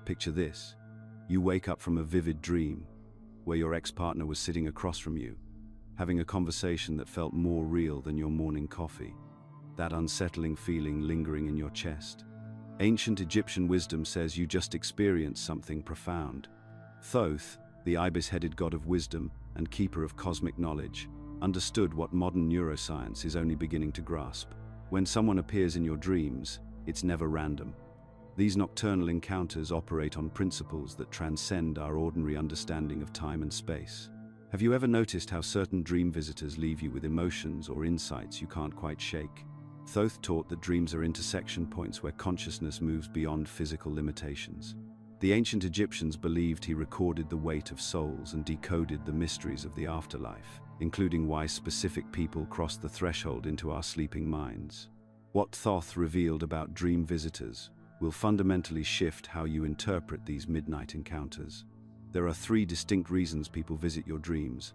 Picture this. You wake up from a vivid dream where your ex-partner was sitting across from you, having a conversation that felt more real than your morning coffee, that unsettling feeling lingering in your chest. Ancient Egyptian wisdom says you just experienced something profound. Thoth, the ibis-headed god of wisdom and keeper of cosmic knowledge, understood what modern neuroscience is only beginning to grasp. When someone appears in your dreams, it's never random. These nocturnal encounters operate on principles that transcend our ordinary understanding of time and space. Have you ever noticed how certain dream visitors leave you with emotions or insights you can't quite shake? Thoth taught that dreams are intersection points where consciousness moves beyond physical limitations. The ancient Egyptians believed he recorded the weight of souls and decoded the mysteries of the afterlife, including why specific people cross the threshold into our sleeping minds. What Thoth revealed about dream visitors will fundamentally shift how you interpret these midnight encounters. There are 3 distinct reasons people visit your dreams,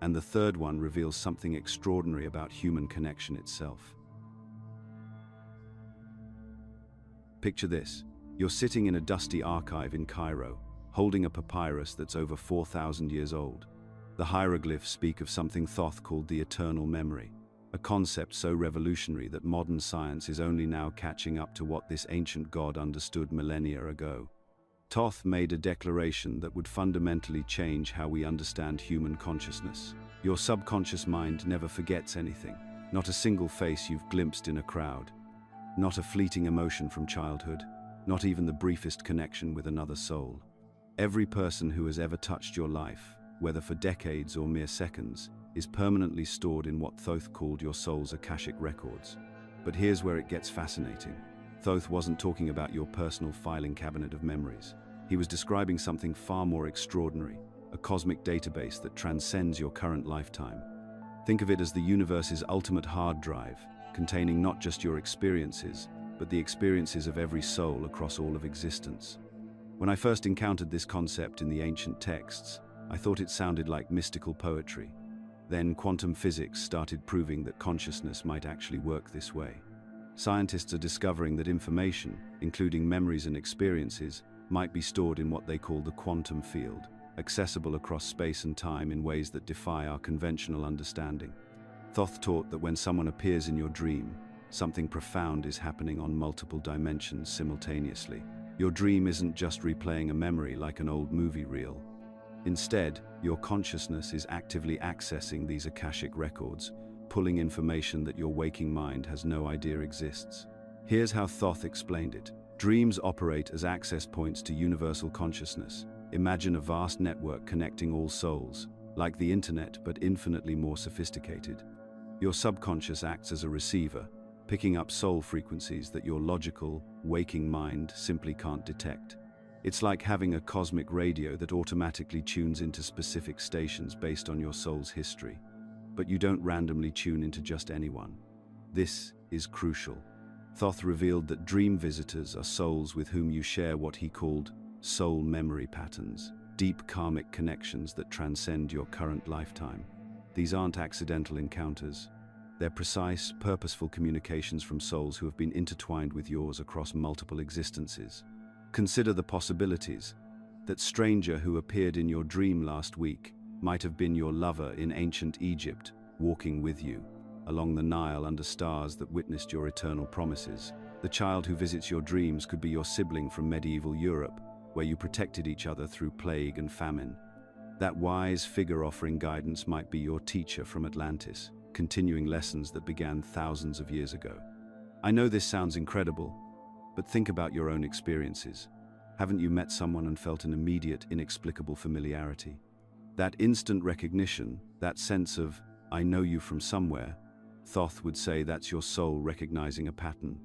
and the third one reveals something extraordinary about human connection itself. Picture this. You're sitting in a dusty archive in Cairo, holding a papyrus that's over 4,000 years old. The hieroglyphs speak of something Thoth called the eternal memory, a concept so revolutionary that modern science is only now catching up to what this ancient god understood millennia ago. Thoth made a declaration that would fundamentally change how we understand human consciousness. Your subconscious mind never forgets anything, not a single face you've glimpsed in a crowd, not a fleeting emotion from childhood, not even the briefest connection with another soul. Every person who has ever touched your life, whether for decades or mere seconds, is permanently stored in what Thoth called your soul's Akashic records. But here's where it gets fascinating. Thoth wasn't talking about your personal filing cabinet of memories. He was describing something far more extraordinary, a cosmic database that transcends your current lifetime. Think of it as the universe's ultimate hard drive, containing not just your experiences, but the experiences of every soul across all of existence. When I first encountered this concept in the ancient texts, I thought it sounded like mystical poetry. Then quantum physics started proving that consciousness might actually work this way. Scientists are discovering that information, including memories and experiences, might be stored in what they call the quantum field, accessible across space and time in ways that defy our conventional understanding. Thoth taught that when someone appears in your dream, something profound is happening on multiple dimensions simultaneously. Your dream isn't just replaying a memory like an old movie reel. Instead, your consciousness is actively accessing these Akashic records, pulling information that your waking mind has no idea exists. Here's how Thoth explained it. Dreams operate as access points to universal consciousness. Imagine a vast network connecting all souls, like the internet but infinitely more sophisticated. Your subconscious acts as a receiver, picking up soul frequencies that your logical, waking mind simply can't detect. It's like having a cosmic radio that automatically tunes into specific stations based on your soul's history. But you don't randomly tune into just anyone. This is crucial. Thoth revealed that dream visitors are souls with whom you share what he called soul memory patterns, deep karmic connections that transcend your current lifetime. These aren't accidental encounters. They're precise, purposeful communications from souls who have been intertwined with yours across multiple existences. Consider the possibilities. That stranger who appeared in your dream last week might have been your lover in ancient Egypt, walking with you along the Nile under stars that witnessed your eternal promises. The child who visits your dreams could be your sibling from medieval Europe, where you protected each other through plague and famine. That wise figure offering guidance might be your teacher from Atlantis, continuing lessons that began thousands of years ago. I know this sounds incredible, but think about your own experiences. Haven't you met someone and felt an immediate, inexplicable familiarity? That instant recognition, that sense of, I know you from somewhere, Thoth would say that's your soul recognizing a pattern,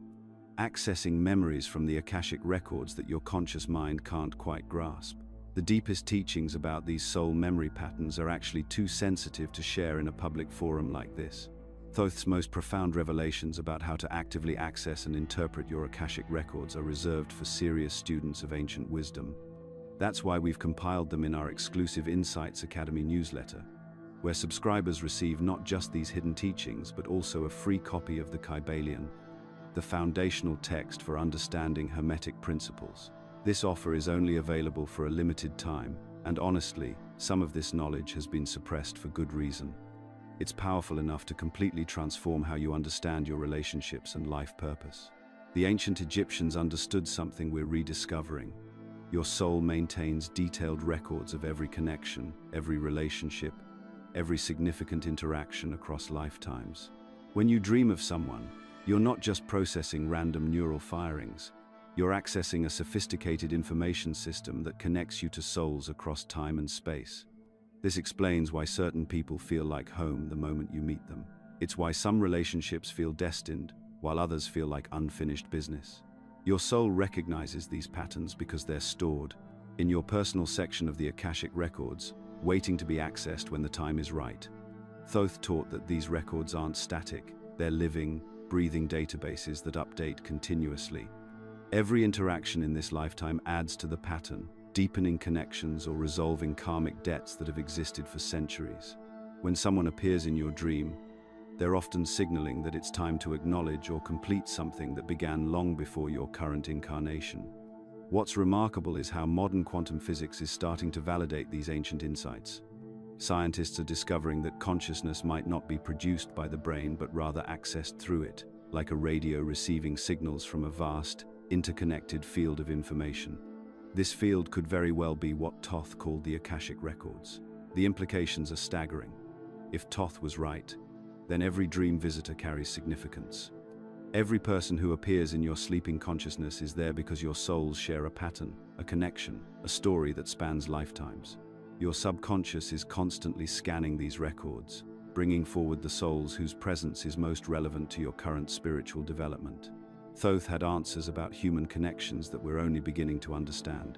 accessing memories from the Akashic records that your conscious mind can't quite grasp. The deepest teachings about these soul memory patterns are actually too sensitive to share in a public forum like this. Thoth's most profound revelations about how to actively access and interpret your Akashic records are reserved for serious students of ancient wisdom. That's why we've compiled them in our exclusive Insights Academy newsletter, where subscribers receive not just these hidden teachings, but also a free copy of the Kybalion, the foundational text for understanding Hermetic principles. This offer is only available for a limited time, and honestly, some of this knowledge has been suppressed for good reason. It's powerful enough to completely transform how you understand your relationships and life purpose. The ancient Egyptians understood something we're rediscovering. Your soul maintains detailed records of every connection, every relationship, every significant interaction across lifetimes. When you dream of someone, you're not just processing random neural firings. You're accessing a sophisticated information system that connects you to souls across time and space. This explains why certain people feel like home the moment you meet them. It's why some relationships feel destined, while others feel like unfinished business. Your soul recognizes these patterns because they're stored in your personal section of the Akashic records, waiting to be accessed when the time is right. Thoth taught that these records aren't static, they're living, breathing databases that update continuously. Every interaction in this lifetime adds to the pattern, deepening connections or resolving karmic debts that have existed for centuries. When someone appears in your dream, they're often signaling that it's time to acknowledge or complete something that began long before your current incarnation. What's remarkable is how modern quantum physics is starting to validate these ancient insights. Scientists are discovering that consciousness might not be produced by the brain but rather accessed through it, like a radio receiving signals from a vast, interconnected field of information. This field could very well be what Thoth called the Akashic records. The implications are staggering. If Thoth was right, then every dream visitor carries significance. Every person who appears in your sleeping consciousness is there because your souls share a pattern, a connection, a story that spans lifetimes. Your subconscious is constantly scanning these records, bringing forward the souls whose presence is most relevant to your current spiritual development. Thoth had answers about human connections that we're only beginning to understand.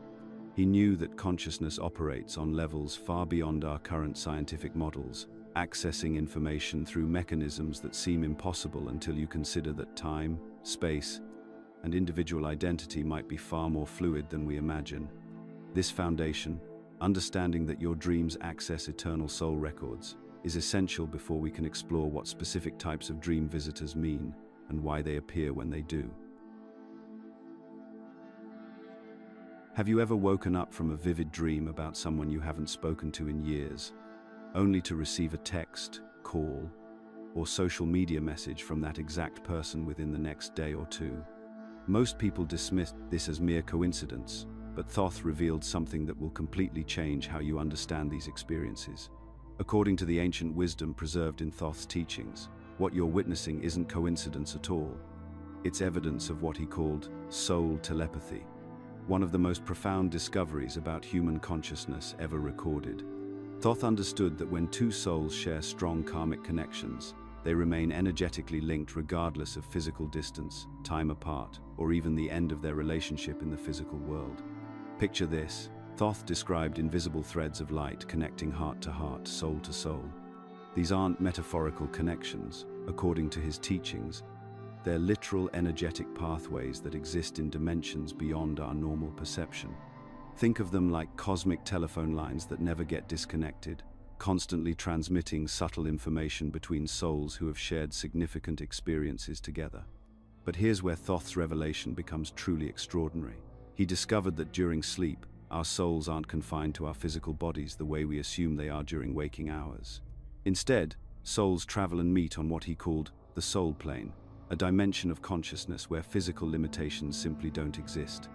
He knew that consciousness operates on levels far beyond our current scientific models, accessing information through mechanisms that seem impossible until you consider that time, space, and individual identity might be far more fluid than we imagine. This foundation, understanding that your dreams access eternal soul records, is essential before we can explore what specific types of dream visitors mean and why they appear when they do. Have you ever woken up from a vivid dream about someone you haven't spoken to in years, only to receive a text, call, or social media message from that exact person within the next day or two? Most people dismiss this as mere coincidence, but Thoth revealed something that will completely change how you understand these experiences. According to the ancient wisdom preserved in Thoth's teachings, what you're witnessing isn't coincidence at all. It's evidence of what he called soul telepathy, one of the most profound discoveries about human consciousness ever recorded. Thoth understood that when two souls share strong karmic connections, they remain energetically linked regardless of physical distance, time apart, or even the end of their relationship in the physical world. Picture this. Thoth described invisible threads of light connecting heart to heart, soul to soul. These aren't metaphorical connections, according to his teachings. They're literal energetic pathways that exist in dimensions beyond our normal perception. Think of them like cosmic telephone lines that never get disconnected, constantly transmitting subtle information between souls who have shared significant experiences together. But here's where Thoth's revelation becomes truly extraordinary. He discovered that during sleep, our souls aren't confined to our physical bodies the way we assume they are during waking hours. Instead, souls travel and meet on what he called the soul plane, a dimension of consciousness where physical limitations simply don't exist.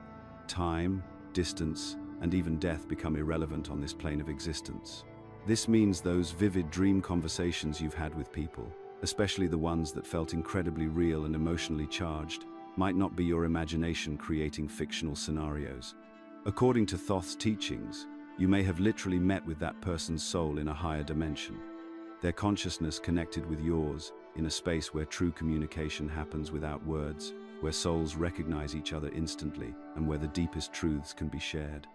Time, distance, and even death become irrelevant on this plane of existence. This means those vivid dream conversations you've had with people, especially the ones that felt incredibly real and emotionally charged, might not be your imagination creating fictional scenarios. According to Thoth's teachings, you may have literally met with that person's soul in a higher dimension, their consciousness connected with yours in a space where true communication happens without words, where souls recognize each other instantly, and where the deepest truths can be shared.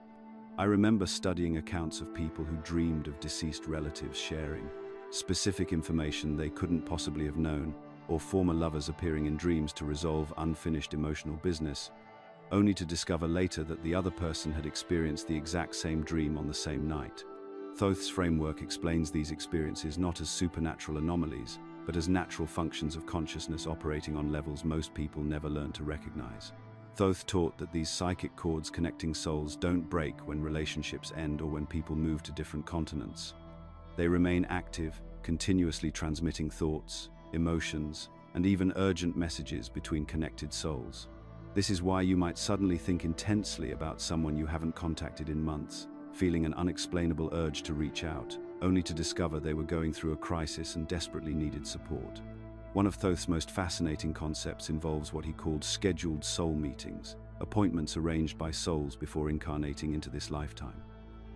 I remember studying accounts of people who dreamed of deceased relatives sharing specific information they couldn't possibly have known, or former lovers appearing in dreams to resolve unfinished emotional business, only to discover later that the other person had experienced the exact same dream on the same night. Thoth's framework explains these experiences not as supernatural anomalies, but as natural functions of consciousness operating on levels most people never learn to recognize. Thoth taught that these psychic cords connecting souls don't break when relationships end or when people move to different continents. They remain active, continuously transmitting thoughts, emotions, and even urgent messages between connected souls. This is why you might suddenly think intensely about someone you haven't contacted in months, feeling an unexplainable urge to reach out, only to discover they were going through a crisis and desperately needed support. One of Thoth's most fascinating concepts involves what he called scheduled soul meetings, appointments arranged by souls before incarnating into this lifetime.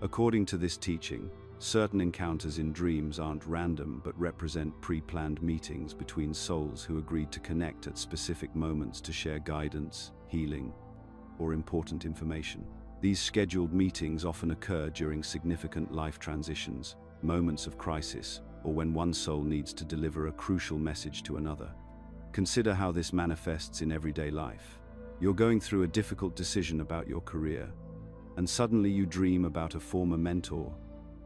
According to this teaching, certain encounters in dreams aren't random but represent pre-planned meetings between souls who agreed to connect at specific moments to share guidance, healing, or important information. These scheduled meetings often occur during significant life transitions, moments of crisis, or when one soul needs to deliver a crucial message to another. Consider how this manifests in everyday life. You're going through a difficult decision about your career, and suddenly you dream about a former mentor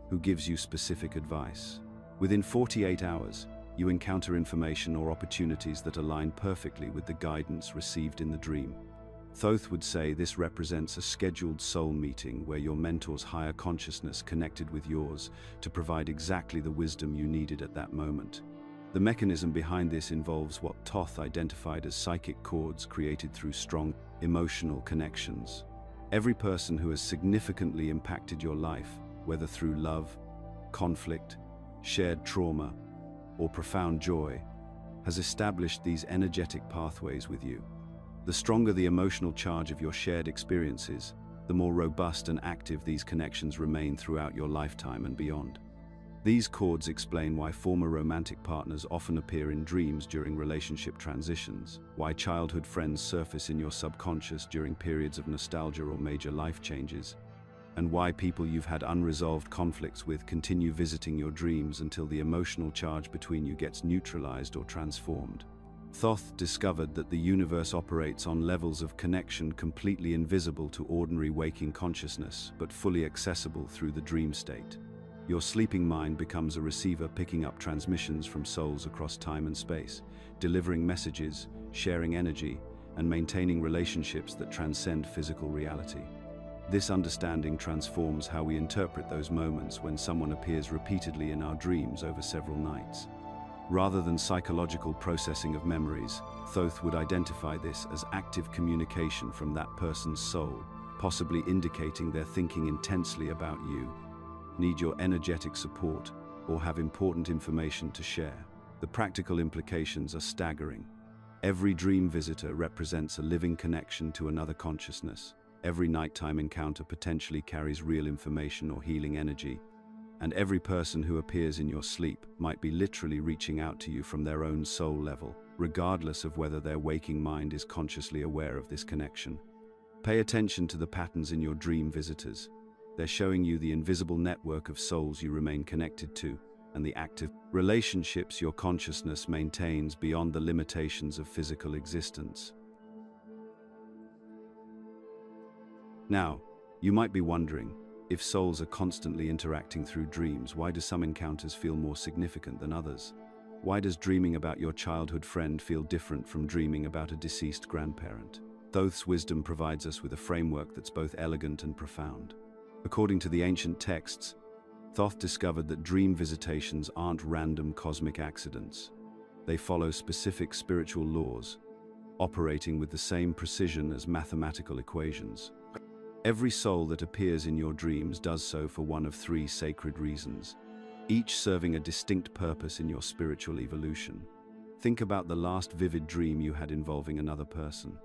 who gives you specific advice. Within 48 hours, you encounter information or opportunities that align perfectly with the guidance received in the dream. Thoth would say this represents a scheduled soul meeting where your mentor's higher consciousness connected with yours to provide exactly the wisdom you needed at that moment. The mechanism behind this involves what Thoth identified as psychic cords created through strong emotional connections. Every person who has significantly impacted your life, whether through love, conflict, shared trauma, or profound joy, has established these energetic pathways with you. The stronger the emotional charge of your shared experiences, the more robust and active these connections remain throughout your lifetime and beyond. These cords explain why former romantic partners often appear in dreams during relationship transitions, why childhood friends surface in your subconscious during periods of nostalgia or major life changes, and why people you've had unresolved conflicts with continue visiting your dreams until the emotional charge between you gets neutralized or transformed. Thoth discovered that the universe operates on levels of connection completely invisible to ordinary waking consciousness, but fully accessible through the dream state. Your sleeping mind becomes a receiver picking up transmissions from souls across time and space, delivering messages, sharing energy, and maintaining relationships that transcend physical reality. This understanding transforms how we interpret those moments when someone appears repeatedly in our dreams over several nights. Rather than psychological processing of memories, Thoth would identify this as active communication from that person's soul, possibly indicating they're thinking intensely about you, need your energetic support, or have important information to share. The practical implications are staggering. Every dream visitor represents a living connection to another consciousness. Every nighttime encounter potentially carries real information or healing energy, and every person who appears in your sleep might be literally reaching out to you from their own soul level, regardless of whether their waking mind is consciously aware of this connection. Pay attention to the patterns in your dream visitors. They're showing you the invisible network of souls you remain connected to, and the active relationships your consciousness maintains beyond the limitations of physical existence. Now, you might be wondering, if souls are constantly interacting through dreams, why do some encounters feel more significant than others? Why does dreaming about your childhood friend feel different from dreaming about a deceased grandparent? Thoth's wisdom provides us with a framework that's both elegant and profound. According to the ancient texts, Thoth discovered that dream visitations aren't random cosmic accidents. They follow specific spiritual laws, operating with the same precision as mathematical equations. Every soul that appears in your dreams does so for one of three sacred reasons, each serving a distinct purpose in your spiritual evolution. Think about the last vivid dream you had involving another person.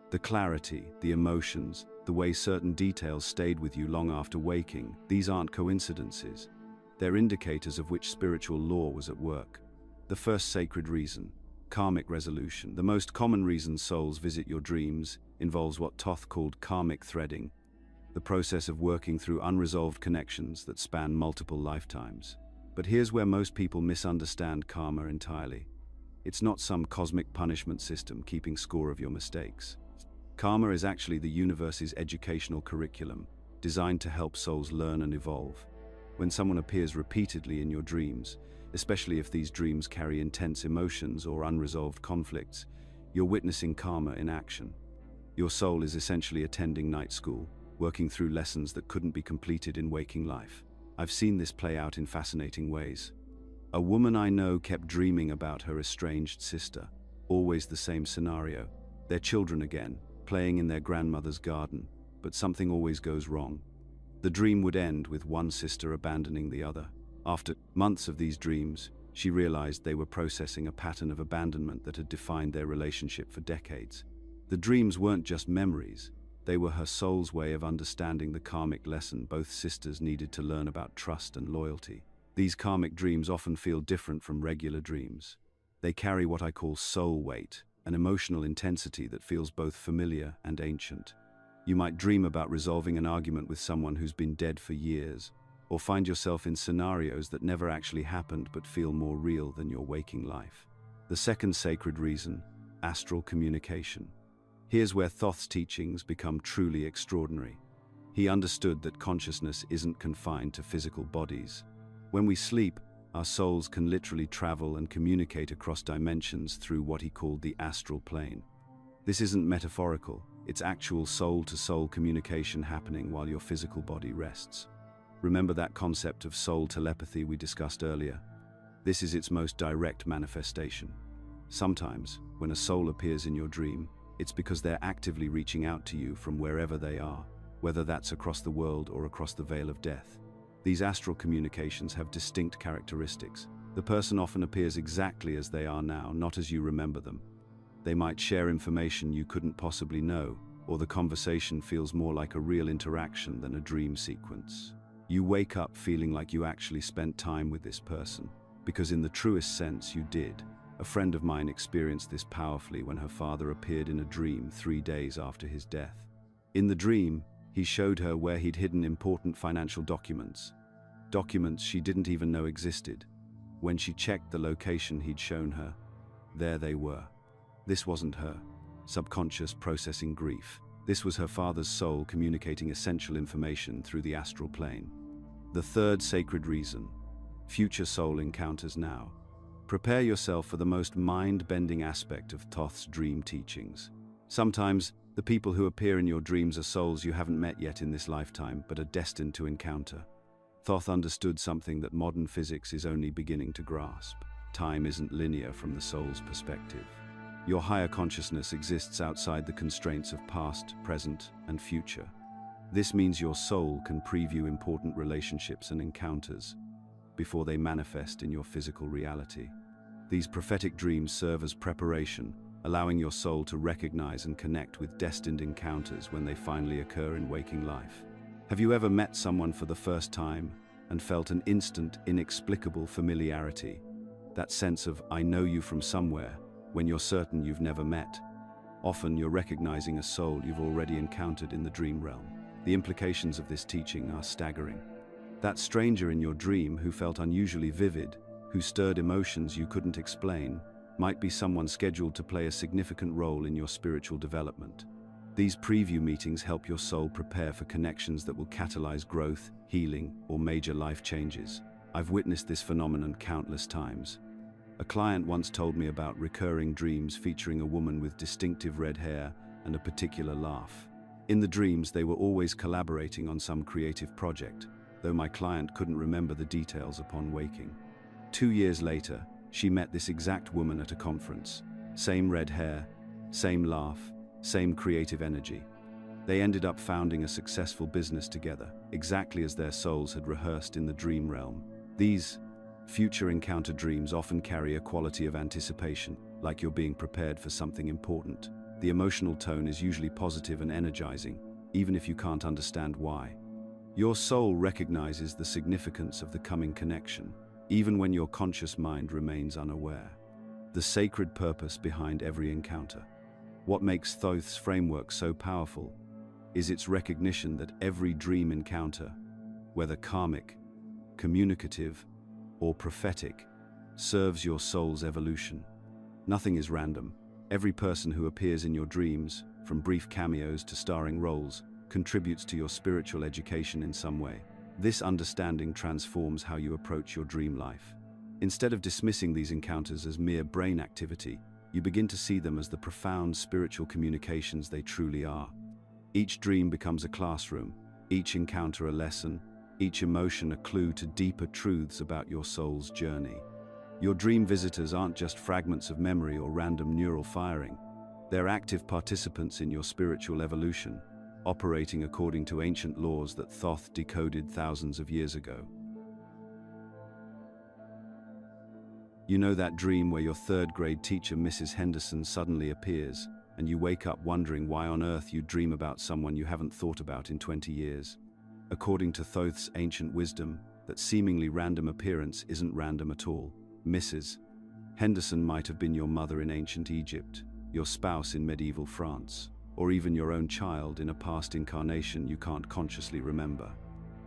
The clarity, the emotions, the way certain details stayed with you long after waking, these aren't coincidences. They're indicators of which spiritual law was at work. The first sacred reason, karmic resolution. The most common reason souls visit your dreams involves what Thoth called karmic threading, the process of working through unresolved connections that span multiple lifetimes. But here's where most people misunderstand karma entirely. It's not some cosmic punishment system keeping score of your mistakes. Karma is actually the universe's educational curriculum, designed to help souls learn and evolve. When someone appears repeatedly in your dreams, especially if these dreams carry intense emotions or unresolved conflicts, you're witnessing karma in action. Your soul is essentially attending night school, working through lessons that couldn't be completed in waking life. I've seen this play out in fascinating ways. A woman I know kept dreaming about her estranged sister. Always the same scenario. Their children again, playing in their grandmother's garden, but something always goes wrong. The dream would end with one sister abandoning the other. After months of these dreams, she realized they were processing a pattern of abandonment that had defined their relationship for decades. The dreams weren't just memories. They were her soul's way of understanding the karmic lesson both sisters needed to learn about trust and loyalty. These karmic dreams often feel different from regular dreams. They carry what I call soul weight, an emotional intensity that feels both familiar and ancient. You might dream about resolving an argument with someone who's been dead for years, or find yourself in scenarios that never actually happened but feel more real than your waking life. The second sacred reason, astral communication. Here's where Thoth's teachings become truly extraordinary. He understood that consciousness isn't confined to physical bodies. When we sleep, our souls can literally travel and communicate across dimensions through what he called the astral plane. This isn't metaphorical, it's actual soul-to-soul communication happening while your physical body rests. Remember that concept of soul telepathy we discussed earlier? This is its most direct manifestation. Sometimes, when a soul appears in your dream, it's because they're actively reaching out to you from wherever they are, whether that's across the world or across the veil of death. These astral communications have distinct characteristics. The person often appears exactly as they are now, not as you remember them. They might share information you couldn't possibly know, or the conversation feels more like a real interaction than a dream sequence. You wake up feeling like you actually spent time with this person, because in the truest sense you did. A friend of mine experienced this powerfully when her father appeared in a dream 3 days after his death. In the dream, he showed her where he'd hidden important financial documents she didn't even know existed. When she checked the location he'd shown her, there they were. This wasn't her subconscious processing grief. This was her father's soul communicating essential information through the astral plane. The third sacred reason, future soul encounters now. Prepare yourself for the most mind-bending aspect of Thoth's dream teachings. Sometimes, the people who appear in your dreams are souls you haven't met yet in this lifetime, but are destined to encounter. Thoth understood something that modern physics is only beginning to grasp. Time isn't linear from the soul's perspective. Your higher consciousness exists outside the constraints of past, present, and future. This means your soul can preview important relationships and encounters before they manifest in your physical reality. These prophetic dreams serve as preparation, allowing your soul to recognize and connect with destined encounters when they finally occur in waking life. Have you ever met someone for the first time and felt an instant, inexplicable familiarity? That sense of, I know you from somewhere, when you're certain you've never met. Often you're recognizing a soul you've already encountered in the dream realm. The implications of this teaching are staggering. That stranger in your dream who felt unusually vivid, who stirred emotions you couldn't explain, might be someone scheduled to play a significant role in your spiritual development. These preview meetings help your soul prepare for connections that will catalyze growth, healing, or major life changes. I've witnessed this phenomenon countless times. A client once told me about recurring dreams featuring a woman with distinctive red hair and a particular laugh. In the dreams, they were always collaborating on some creative project, though my client couldn't remember the details upon waking. 2 years later, she met this exact woman at a conference. Same red hair, same laugh, same creative energy. They ended up founding a successful business together, exactly as their souls had rehearsed in the dream realm. These future encounter dreams often carry a quality of anticipation, like you're being prepared for something important. The emotional tone is usually positive and energizing, even if you can't understand why. Your soul recognizes the significance of the coming connection, even when your conscious mind remains unaware. The sacred purpose behind every encounter. What makes Thoth's framework so powerful is its recognition that every dream encounter, whether karmic, communicative, or prophetic, serves your soul's evolution. Nothing is random. Every person who appears in your dreams, from brief cameos to starring roles, contributes to your spiritual education in some way. This understanding transforms how you approach your dream life. Instead of dismissing these encounters as mere brain activity, you begin to see them as the profound spiritual communications they truly are. Each dream becomes a classroom, each encounter a lesson, each emotion a clue to deeper truths about your soul's journey. Your dream visitors aren't just fragments of memory or random neural firing. They're active participants in your spiritual evolution, operating according to ancient laws that Thoth decoded thousands of years ago. You know that dream where your third-grade teacher, Mrs. Henderson, suddenly appears, and you wake up wondering why on earth you dream about someone you haven't thought about in 20 years. According to Thoth's ancient wisdom, that seemingly random appearance isn't random at all. Mrs. Henderson might have been your mother in ancient Egypt, your spouse in medieval France, or even your own child in a past incarnation you can't consciously remember.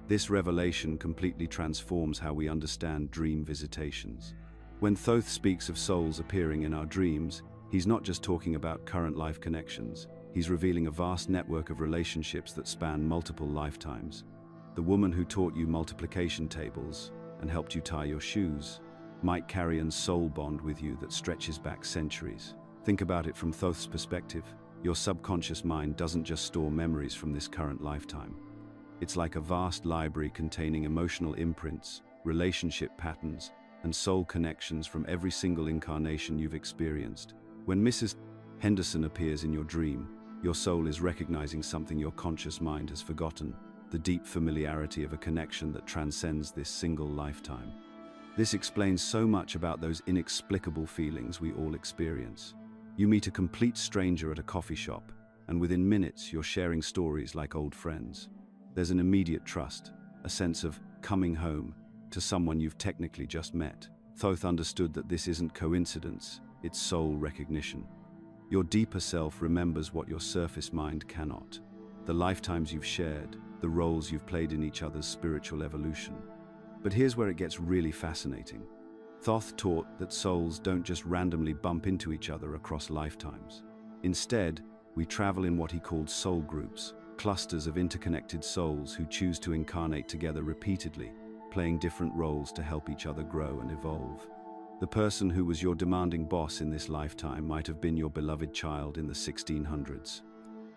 This revelation completely transforms how we understand dream visitations. When Thoth speaks of souls appearing in our dreams, he's not just talking about current life connections. He's revealing a vast network of relationships that span multiple lifetimes. The woman who taught you multiplication tables and helped you tie your shoes might carry a soul bond with you that stretches back centuries. Think about it from Thoth's perspective. Your subconscious mind doesn't just store memories from this current lifetime. It's like a vast library containing emotional imprints, relationship patterns, and soul connections from every single incarnation you've experienced. When Mrs. Henderson appears in your dream, your soul is recognizing something your conscious mind has forgotten, the deep familiarity of a connection that transcends this single lifetime. This explains so much about those inexplicable feelings we all experience. You meet a complete stranger at a coffee shop, and within minutes you're sharing stories like old friends. There's an immediate trust, a sense of coming home to someone you've technically just met. Thoth understood that this isn't coincidence, it's soul recognition. Your deeper self remembers what your surface mind cannot. The lifetimes you've shared, the roles you've played in each other's spiritual evolution. But here's where it gets really fascinating. Thoth taught that souls don't just randomly bump into each other across lifetimes. Instead, we travel in what he called soul groups, clusters of interconnected souls who choose to incarnate together repeatedly, playing different roles to help each other grow and evolve. The person who was your demanding boss in this lifetime might have been your beloved child in the 1600s.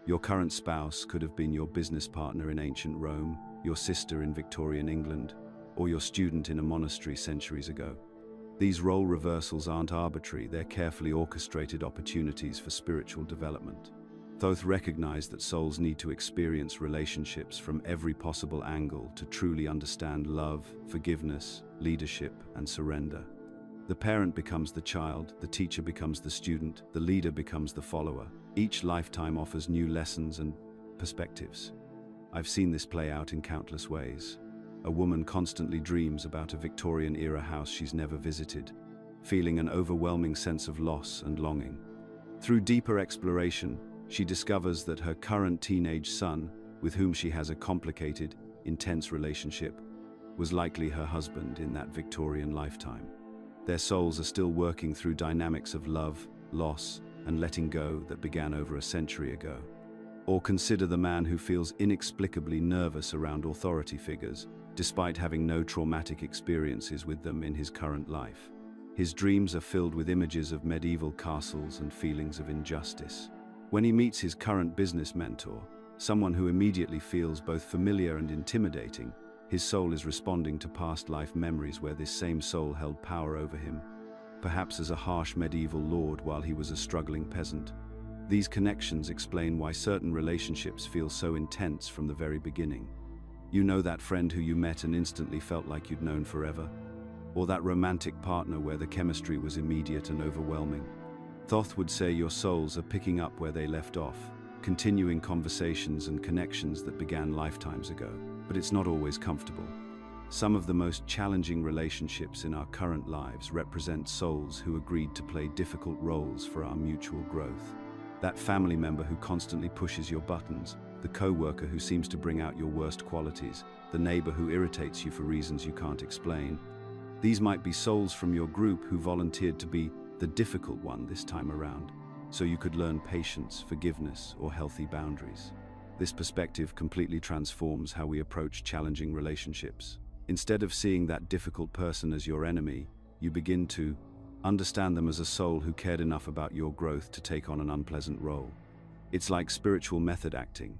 Your current spouse could have been your business partner in ancient Rome, your sister in Victorian England, or your student in a monastery centuries ago. These role reversals aren't arbitrary, they're carefully orchestrated opportunities for spiritual development. Thoth recognized that souls need to experience relationships from every possible angle to truly understand love, forgiveness, leadership, and surrender. The parent becomes the child, the teacher becomes the student, the leader becomes the follower. Each lifetime offers new lessons and perspectives. I've seen this play out in countless ways. A woman constantly dreams about a Victorian-era house she's never visited, feeling an overwhelming sense of loss and longing. Through deeper exploration, she discovers that her current teenage son, with whom she has a complicated, intense relationship, was likely her husband in that Victorian lifetime. Their souls are still working through dynamics of love, loss, and letting go that began over a century ago. Or consider the man who feels inexplicably nervous around authority figures, despite having no traumatic experiences with them in his current life. His dreams are filled with images of medieval castles and feelings of injustice. When he meets his current business mentor, someone who immediately feels both familiar and intimidating, his soul is responding to past life memories where this same soul held power over him, perhaps as a harsh medieval lord while he was a struggling peasant. These connections explain why certain relationships feel so intense from the very beginning. You know that friend who you met and instantly felt like you'd known forever? Or that romantic partner where the chemistry was immediate and overwhelming? Thoth would say your souls are picking up where they left off, continuing conversations and connections that began lifetimes ago. But it's not always comfortable. Some of the most challenging relationships in our current lives represent souls who agreed to play difficult roles for our mutual growth. That family member who constantly pushes your buttons, the co-worker who seems to bring out your worst qualities, the neighbor who irritates you for reasons you can't explain. These might be souls from your group who volunteered to be the difficult one this time around, so you could learn patience, forgiveness, or healthy boundaries. This perspective completely transforms how we approach challenging relationships. Instead of seeing that difficult person as your enemy, you begin to Understand them as a soul who cared enough about your growth to take on an unpleasant role. It's like spiritual method acting.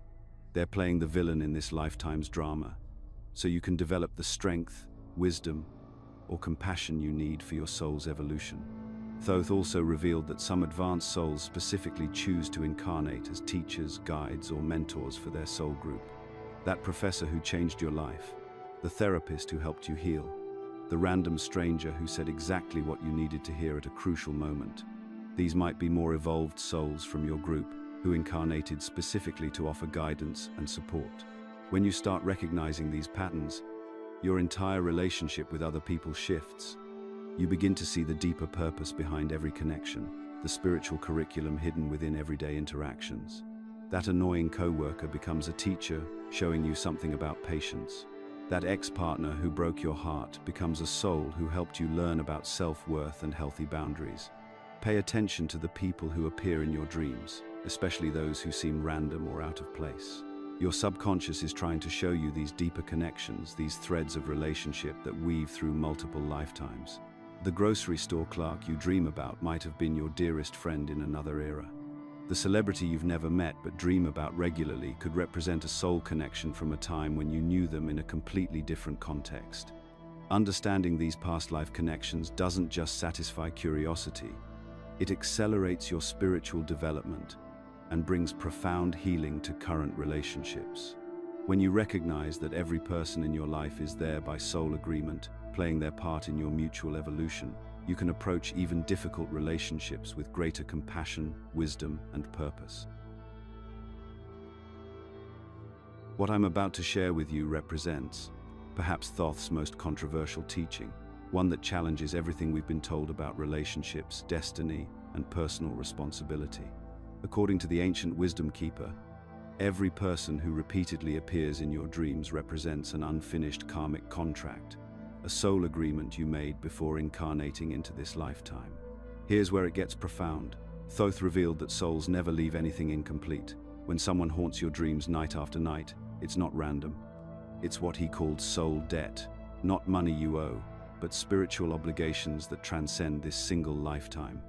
They're playing the villain in this lifetime's drama, so you can develop the strength, wisdom, or compassion you need for your soul's evolution. Thoth also revealed that some advanced souls specifically choose to incarnate as teachers, guides, or mentors for their soul group. That professor who changed your life, the therapist who helped you heal, the random stranger who said exactly what you needed to hear at a crucial moment. These might be more evolved souls from your group who incarnated specifically to offer guidance and support. When you start recognizing these patterns, your entire relationship with other people shifts. You begin to see the deeper purpose behind every connection, the spiritual curriculum hidden within everyday interactions. That annoying coworker becomes a teacher, showing you something about patience. That ex-partner who broke your heart becomes a soul who helped you learn about self-worth and healthy boundaries. Pay attention to the people who appear in your dreams, especially those who seem random or out of place. Your subconscious is trying to show you these deeper connections, these threads of relationship that weave through multiple lifetimes. The grocery store clerk you dream about might have been your dearest friend in another era. The celebrity you've never met but dream about regularly could represent a soul connection from a time when you knew them in a completely different context. Understanding these past life connections doesn't just satisfy curiosity, it accelerates your spiritual development and brings profound healing to current relationships. When you recognize that every person in your life is there by soul agreement, playing their part in your mutual evolution, you can approach even difficult relationships with greater compassion, wisdom, and purpose. What I'm about to share with you represents, perhaps Thoth's most controversial teaching, one that challenges everything we've been told about relationships, destiny, and personal responsibility. According to the ancient wisdom keeper, every person who repeatedly appears in your dreams represents an unfinished karmic contract, a soul agreement you made before incarnating into this lifetime. Here's where it gets profound. Thoth revealed that souls never leave anything incomplete. When someone haunts your dreams night after night, it's not random. It's what he called soul debt, not money you owe, but spiritual obligations that transcend this single lifetime.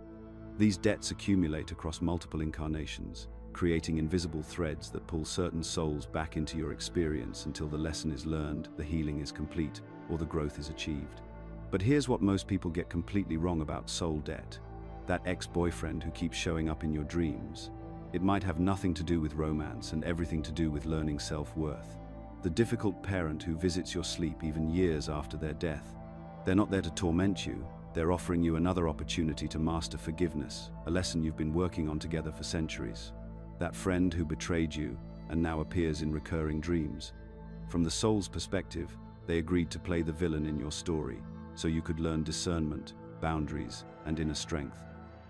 These debts accumulate across multiple incarnations, creating invisible threads that pull certain souls back into your experience until the lesson is learned, the healing is complete, or the growth is achieved. But here's what most people get completely wrong about soul debt. That ex-boyfriend who keeps showing up in your dreams. It might have nothing to do with romance and everything to do with learning self-worth. The difficult parent who visits your sleep even years after their death. They're not there to torment you, they're offering you another opportunity to master forgiveness, a lesson you've been working on together for centuries. That friend who betrayed you and now appears in recurring dreams. From the soul's perspective, they agreed to play the villain in your story, so you could learn discernment, boundaries, and inner strength.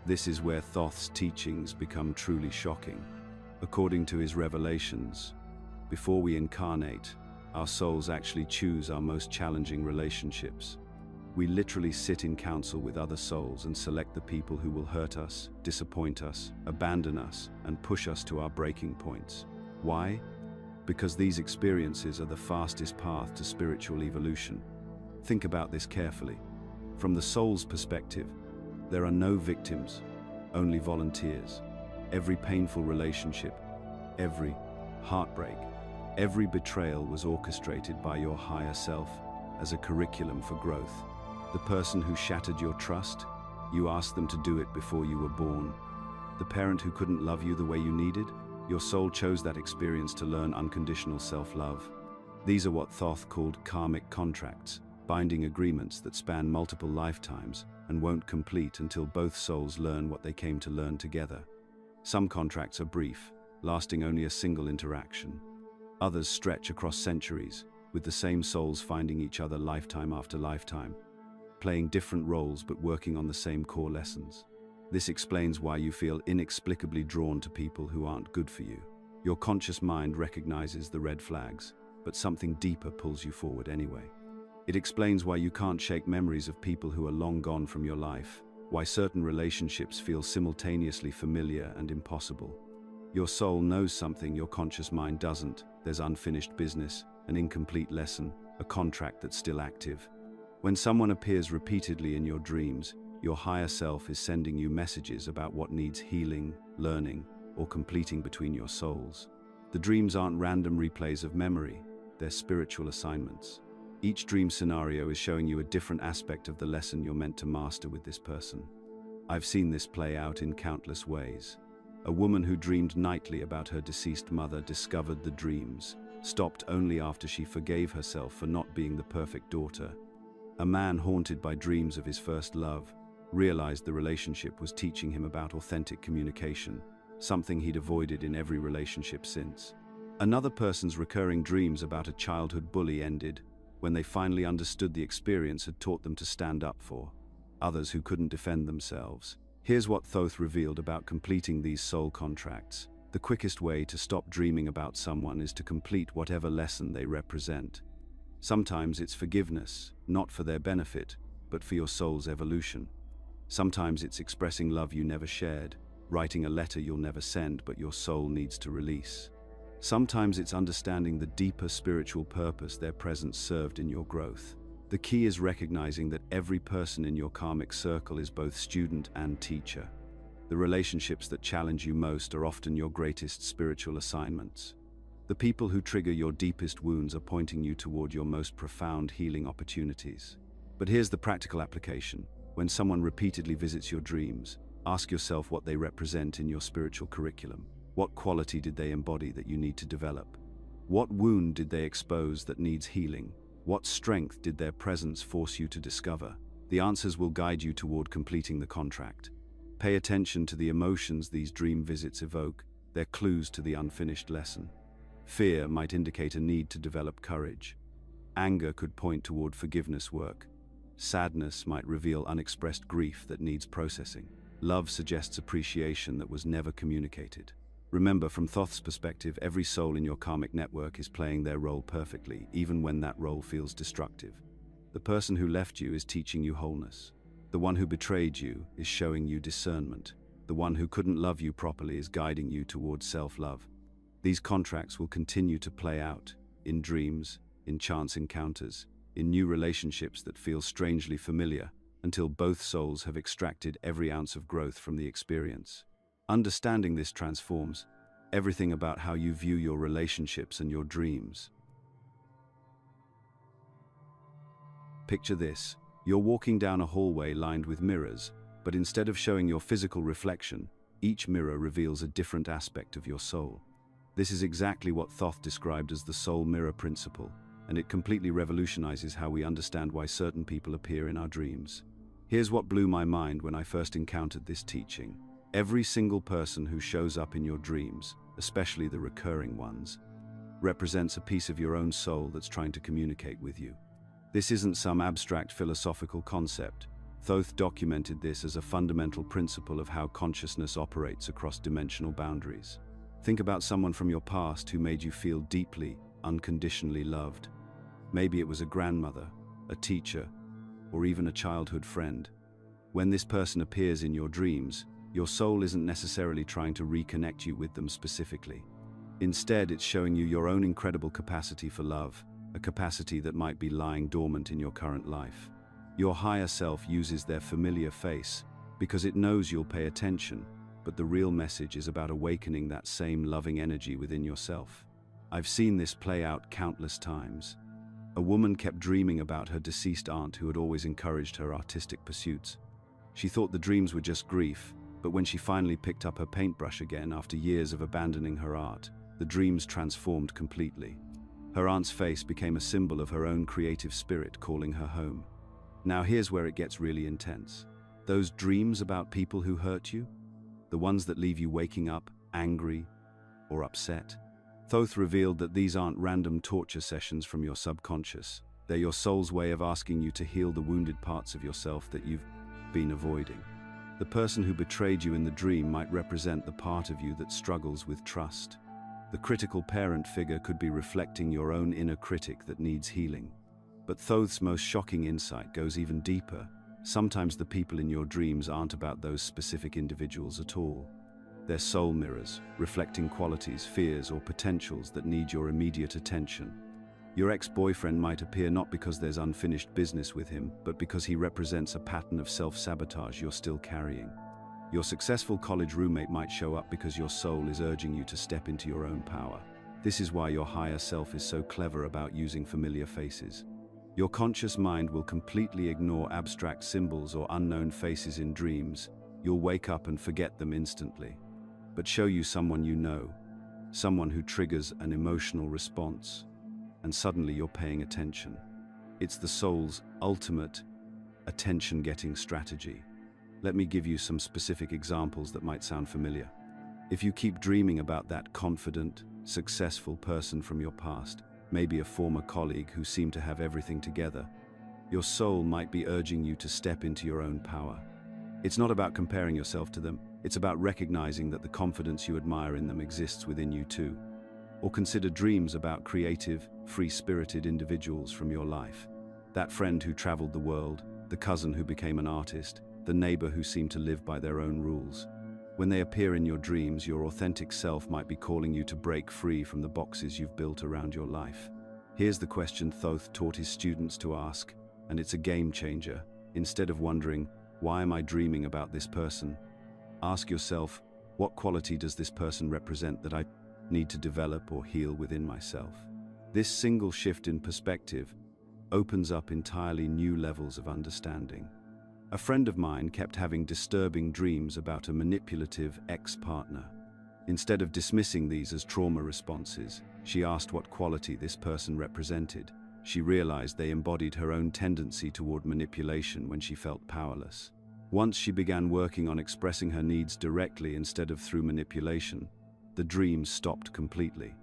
This is where Thoth's teachings become truly shocking. According to his revelations, before we incarnate, our souls actually choose our most challenging relationships. We literally sit in council with other souls and select the people who will hurt us, disappoint us, abandon us, and push us to our breaking points. Why? Because these experiences are the fastest path to spiritual evolution. Think about this carefully. From the soul's perspective, there are no victims, only volunteers. Every painful relationship, every heartbreak, every betrayal was orchestrated by your higher self as a curriculum for growth. The person who shattered your trust, you asked them to do it before you were born. The parent who couldn't love you the way you needed, your soul chose that experience to learn unconditional self-love. These are what Thoth called karmic contracts, binding agreements that span multiple lifetimes and won't complete until both souls learn what they came to learn together. Some contracts are brief, lasting only a single interaction. Others stretch across centuries, with the same souls finding each other lifetime after lifetime, playing different roles but working on the same core lessons. This explains why you feel inexplicably drawn to people who aren't good for you. Your conscious mind recognizes the red flags, but something deeper pulls you forward anyway. It explains why you can't shake memories of people who are long gone from your life, why certain relationships feel simultaneously familiar and impossible. Your soul knows something your conscious mind doesn't. There's unfinished business, an incomplete lesson, a contract that's still active. When someone appears repeatedly in your dreams, Your higher self is sending you messages about what needs healing, learning, or completing between your souls. The dreams aren't random replays of memory, they're spiritual assignments. Each dream scenario is showing you a different aspect of the lesson you're meant to master with this person. I've seen this play out in countless ways. A woman who dreamed nightly about her deceased mother discovered the dreams, stopped only after she forgave herself for not being the perfect daughter. A man haunted by dreams of his first love realized the relationship was teaching him about authentic communication, something he'd avoided in every relationship since. Another person's recurring dreams about a childhood bully ended when they finally understood the experience had taught them to stand up for others who couldn't defend themselves. Here's what Thoth revealed about completing these soul contracts. The quickest way to stop dreaming about someone is to complete whatever lesson they represent. Sometimes it's forgiveness, not for their benefit, but for your soul's evolution. Sometimes it's expressing love you never shared, writing a letter you'll never send but your soul needs to release. Sometimes it's understanding the deeper spiritual purpose their presence served in your growth. The key is recognizing that every person in your karmic circle is both student and teacher. The relationships that challenge you most are often your greatest spiritual assignments. The people who trigger your deepest wounds are pointing you toward your most profound healing opportunities. But here's the practical application. When someone repeatedly visits your dreams, ask yourself what they represent in your spiritual curriculum. What quality did they embody that you need to develop? What wound did they expose that needs healing? What strength did their presence force you to discover? The answers will guide you toward completing the contract. Pay attention to the emotions these dream visits evoke. They're clues to the unfinished lesson. Fear might indicate a need to develop courage. Anger could point toward forgiveness work. Sadness might reveal unexpressed grief that needs processing. Love suggests appreciation that was never communicated. Remember, from Thoth's perspective, every soul in your karmic network is playing their role perfectly, even when that role feels destructive. The person who left you is teaching you wholeness. The one who betrayed you is showing you discernment. The one who couldn't love you properly is guiding you towards self-love. These contracts will continue to play out, in dreams, in chance encounters, in new relationships that feel strangely familiar, until both souls have extracted every ounce of growth from the experience. Understanding this transforms everything about how you view your relationships and your dreams. Picture this. You're walking down a hallway lined with mirrors, but instead of showing your physical reflection, each mirror reveals a different aspect of your soul. This is exactly what Thoth described as the soul mirror principle, and it completely revolutionizes how we understand why certain people appear in our dreams. Here's what blew my mind when I first encountered this teaching. Every single person who shows up in your dreams, especially the recurring ones, represents a piece of your own soul that's trying to communicate with you. This isn't some abstract philosophical concept. Thoth documented this as a fundamental principle of how consciousness operates across dimensional boundaries. Think about someone from your past who made you feel deeply, unconditionally loved. Maybe it was a grandmother, a teacher, or even a childhood friend. When this person appears in your dreams, your soul isn't necessarily trying to reconnect you with them specifically. Instead, it's showing you your own incredible capacity for love, a capacity that might be lying dormant in your current life. Your higher self uses their familiar face because it knows you'll pay attention, but the real message is about awakening that same loving energy within yourself. I've seen this play out countless times. A woman kept dreaming about her deceased aunt who had always encouraged her artistic pursuits. She thought the dreams were just grief, but when she finally picked up her paintbrush again after years of abandoning her art, the dreams transformed completely. Her aunt's face became a symbol of her own creative spirit calling her home. Now here's where it gets really intense. Those dreams about people who hurt you, the ones that leave you waking up angry or upset. Thoth revealed that these aren't random torture sessions from your subconscious. They're your soul's way of asking you to heal the wounded parts of yourself that you've been avoiding. The person who betrayed you in the dream might represent the part of you that struggles with trust. The critical parent figure could be reflecting your own inner critic that needs healing. But Thoth's most shocking insight goes even deeper. Sometimes the people in your dreams aren't about those specific individuals at all. They're soul mirrors, reflecting qualities, fears, or potentials that need your immediate attention. Your ex-boyfriend might appear not because there's unfinished business with him, but because he represents a pattern of self-sabotage you're still carrying. Your successful college roommate might show up because your soul is urging you to step into your own power. This is why your higher self is so clever about using familiar faces. Your conscious mind will completely ignore abstract symbols or unknown faces in dreams. You'll wake up and forget them instantly, but show you someone you know, someone who triggers an emotional response, and suddenly you're paying attention. It's the soul's ultimate attention-getting strategy. Let me give you some specific examples that might sound familiar. If you keep dreaming about that confident, successful person from your past, maybe a former colleague who seemed to have everything together, your soul might be urging you to step into your own power. It's not about comparing yourself to them, it's about recognizing that the confidence you admire in them exists within you too. Or consider dreams about creative, free-spirited individuals from your life. That friend who traveled the world, the cousin who became an artist, the neighbor who seemed to live by their own rules. When they appear in your dreams, your authentic self might be calling you to break free from the boxes you've built around your life. Here's the question Thoth taught his students to ask, and it's a game changer. Instead of wondering, why am I dreaming about this person? Ask yourself, what quality does this person represent that I need to develop or heal within myself? This single shift in perspective opens up entirely new levels of understanding. A friend of mine kept having disturbing dreams about a manipulative ex-partner. Instead of dismissing these as trauma responses, she asked what quality this person represented. She realized they embodied her own tendency toward manipulation when she felt powerless. Once she began working on expressing her needs directly instead of through manipulation, the dreams stopped completely.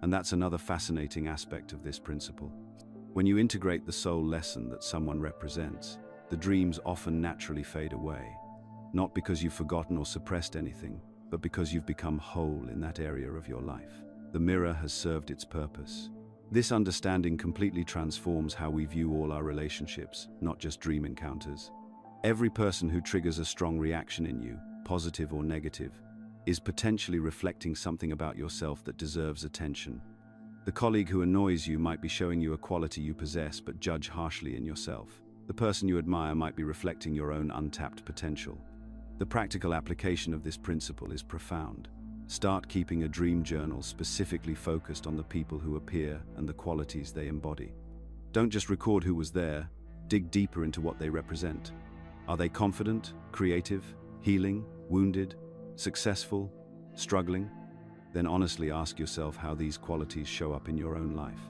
And that's another fascinating aspect of this principle. When you integrate the soul lesson that someone represents, the dreams often naturally fade away. Not because you've forgotten or suppressed anything, but because you've become whole in that area of your life. The mirror has served its purpose. This understanding completely transforms how we view all our relationships, not just dream encounters. Every person who triggers a strong reaction in you, positive or negative, is potentially reflecting something about yourself that deserves attention. The colleague who annoys you might be showing you a quality you possess but judge harshly in yourself. The person you admire might be reflecting your own untapped potential. The practical application of this principle is profound. Start keeping a dream journal specifically focused on the people who appear and the qualities they embody. Don't just record who was there, dig deeper into what they represent. Are they confident, creative, healing, wounded, successful, struggling? Then honestly ask yourself how these qualities show up in your own life.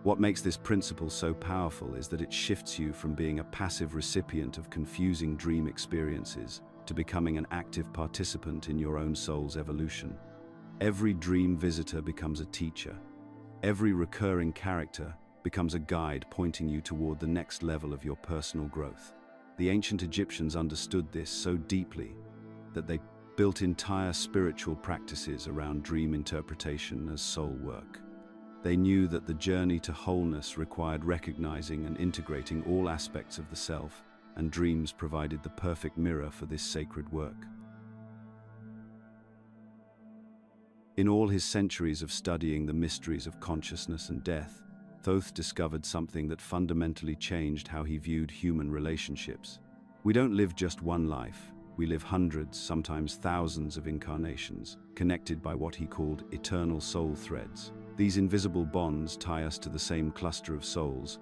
What makes this principle so powerful is that it shifts you from being a passive recipient of confusing dream experiences to becoming an active participant in your own soul's evolution. Every dream visitor becomes a teacher. Every recurring character becomes a guide pointing you toward the next level of your personal growth. The ancient Egyptians understood this so deeply that they built entire spiritual practices around dream interpretation as soul work. They knew that the journey to wholeness required recognizing and integrating all aspects of the self, and dreams provided the perfect mirror for this sacred work. In all his centuries of studying the mysteries of consciousness and death, Thoth discovered something that fundamentally changed how he viewed human relationships. We don't live just one life. We live hundreds, sometimes thousands of incarnations, connected by what he called eternal soul threads. These invisible bonds tie us to the same cluster of souls,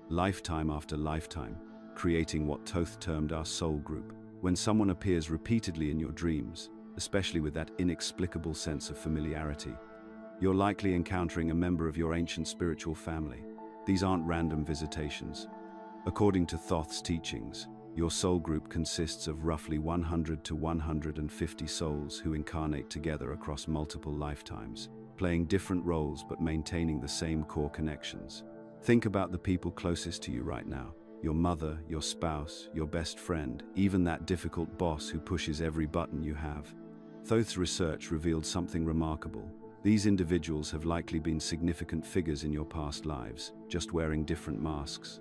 lifetime after lifetime, creating what Thoth termed our soul group. When someone appears repeatedly in your dreams, especially with that inexplicable sense of familiarity, you're likely encountering a member of your ancient spiritual family. These aren't random visitations. According to Thoth's teachings, your soul group consists of roughly 100 to 150 souls who incarnate together across multiple lifetimes, playing different roles but maintaining the same core connections. Think about the people closest to you right now. Your mother, your spouse, your best friend, even that difficult boss who pushes every button you have. Thoth's research revealed something remarkable. These individuals have likely been significant figures in your past lives, just wearing different masks.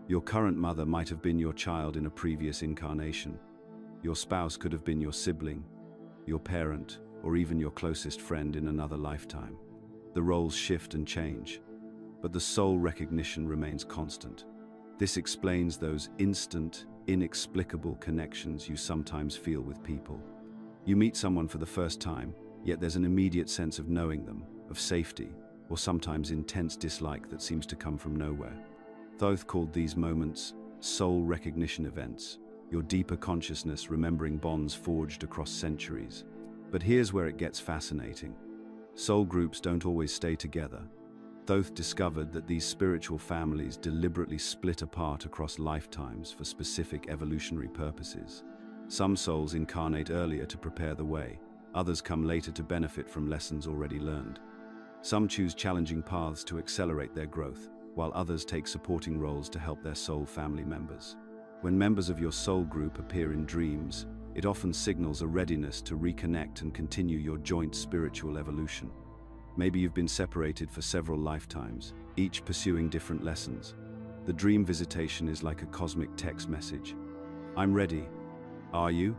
Your current mother might have been your child in a previous incarnation. Your spouse could have been your sibling, your parent, or even your closest friend in another lifetime. The roles shift and change, but the soul recognition remains constant. This explains those instant, inexplicable connections you sometimes feel with people. You meet someone for the first time, yet there's an immediate sense of knowing them, of safety, or sometimes intense dislike that seems to come from nowhere. Thoth called these moments soul recognition events, your deeper consciousness remembering bonds forged across centuries. But here's where it gets fascinating. Soul groups don't always stay together. Thoth discovered that these spiritual families deliberately split apart across lifetimes for specific evolutionary purposes. Some souls incarnate earlier to prepare the way, others come later to benefit from lessons already learned. Some choose challenging paths to accelerate their growth, while others take supporting roles to help their soul family members. When members of your soul group appear in dreams, it often signals a readiness to reconnect and continue your joint spiritual evolution. Maybe you've been separated for several lifetimes, each pursuing different lessons. The dream visitation is like a cosmic text message. I'm ready. Are you?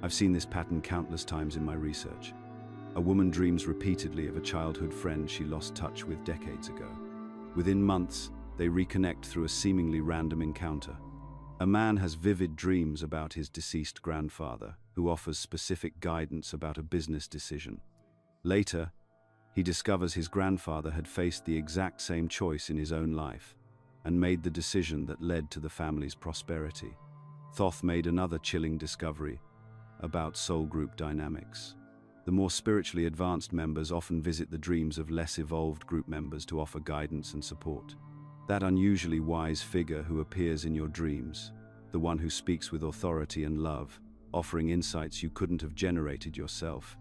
I've seen this pattern countless times in my research. A woman dreams repeatedly of a childhood friend she lost touch with decades ago. Within months, they reconnect through a seemingly random encounter. A man has vivid dreams about his deceased grandfather, who offers specific guidance about a business decision. Later, he discovers his grandfather had faced the exact same choice in his own life and made the decision that led to the family's prosperity. Thoth made another chilling discovery about soul group dynamics. The more spiritually advanced members often visit the dreams of less evolved group members to offer guidance and support. That unusually wise figure who appears in your dreams, the one who speaks with authority and love, offering insights you couldn't have generated yourself,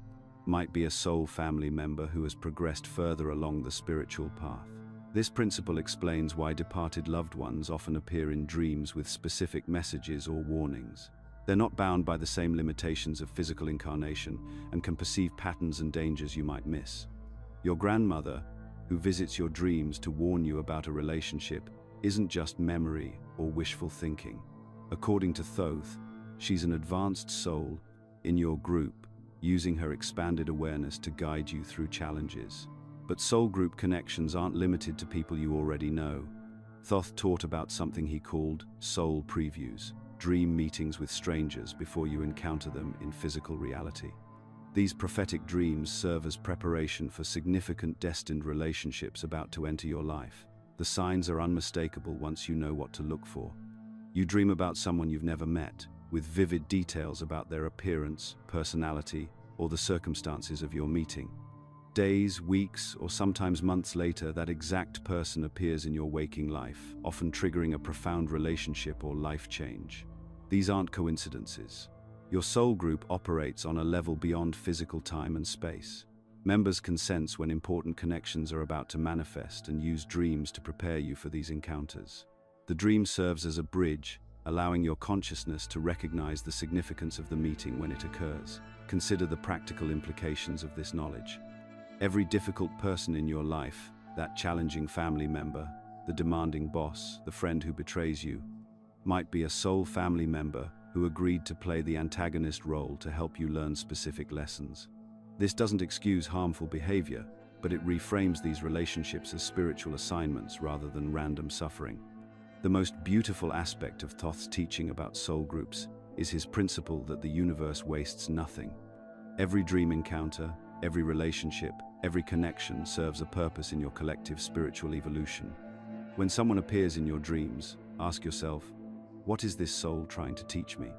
might be a soul family member who has progressed further along the spiritual path. This principle explains why departed loved ones often appear in dreams with specific messages or warnings. They're not bound by the same limitations of physical incarnation and can perceive patterns and dangers you might miss. Your grandmother, who visits your dreams to warn you about a relationship, isn't just memory or wishful thinking. According to Thoth, she's an advanced soul in your group, using her expanded awareness to guide you through challenges. But soul group connections aren't limited to people you already know. Thoth taught about something he called soul previews, dream meetings with strangers before you encounter them in physical reality. These prophetic dreams serve as preparation for significant destined relationships about to enter your life. The signs are unmistakable once you know what to look for. You dream about someone you've never met, with vivid details about their appearance, personality, or the circumstances of your meeting. Days, weeks, or sometimes months later, that exact person appears in your waking life, often triggering a profound relationship or life change. These aren't coincidences. Your soul group operates on a level beyond physical time and space. Members can sense when important connections are about to manifest and use dreams to prepare you for these encounters. The dream serves as a bridge, allowing your consciousness to recognize the significance of the meeting when it occurs. Consider the practical implications of this knowledge. Every difficult person in your life, that challenging family member, the demanding boss, the friend who betrays you, might be a soul family member who agreed to play the antagonist role to help you learn specific lessons. This doesn't excuse harmful behavior, but it reframes these relationships as spiritual assignments rather than random suffering. The most beautiful aspect of Thoth's teaching about soul groups is his principle that the universe wastes nothing. Every dream encounter, every relationship, every connection serves a purpose in your collective spiritual evolution. When someone appears in your dreams, ask yourself, what is this soul trying to teach me?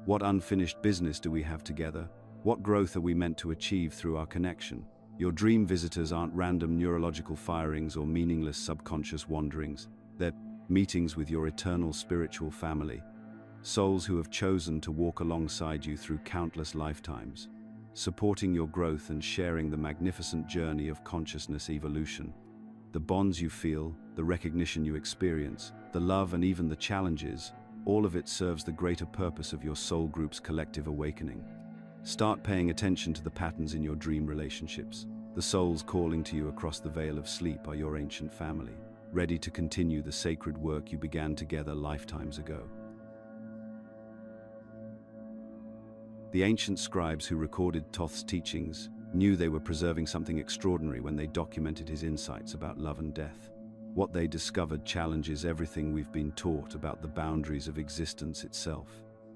What unfinished business do we have together? What growth are we meant to achieve through our connection? Your dream visitors aren't random neurological firings or meaningless subconscious wanderings. They're meetings with your eternal spiritual family, souls who have chosen to walk alongside you through countless lifetimes, supporting your growth and sharing the magnificent journey of consciousness evolution. The bonds you feel, the recognition you experience, the love and even the challenges, all of it serves the greater purpose of your soul group's collective awakening. Start paying attention to the patterns in your dream relationships. The souls calling to you across the veil of sleep are your ancient family, ready to continue the sacred work you began together lifetimes ago. The ancient scribes who recorded Thoth's teachings knew they were preserving something extraordinary when they documented his insights about love and death. What they discovered challenges everything we've been taught about the boundaries of existence itself.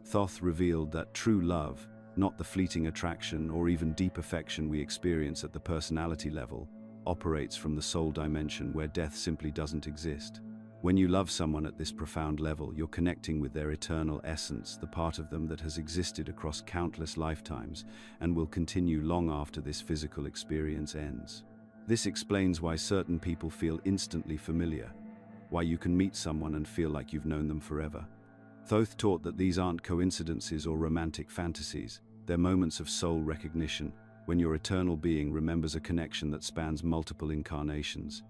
Thoth revealed that true love, not the fleeting attraction or even deep affection we experience at the personality level, operates from the soul dimension where death simply doesn't exist. When you love someone at this profound level, you're connecting with their eternal essence, the part of them that has existed across countless lifetimes and will continue long after this physical experience ends. This explains why certain people feel instantly familiar, why you can meet someone and feel like you've known them forever. Thoth taught that these aren't coincidences or romantic fantasies, they're moments of soul recognition, when your eternal being remembers a connection that spans multiple incarnations.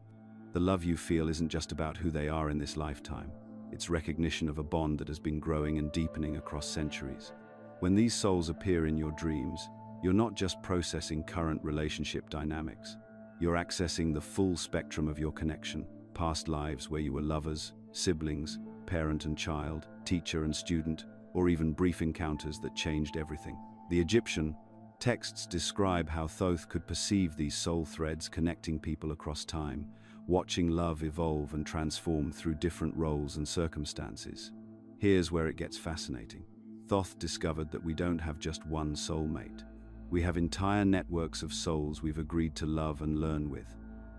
The love you feel isn't just about who they are in this lifetime. It's recognition of a bond that has been growing and deepening across centuries. When these souls appear in your dreams, you're not just processing current relationship dynamics. You're accessing the full spectrum of your connection, past lives where you were lovers, siblings, parent and child, teacher and student, or even brief encounters that changed everything. The Egyptian texts describe how Thoth could perceive these soul threads connecting people across time, watching love evolve and transform through different roles and circumstances. Here's where it gets fascinating. Thoth discovered that we don't have just one soulmate. We have entire networks of souls we've agreed to love and learn with.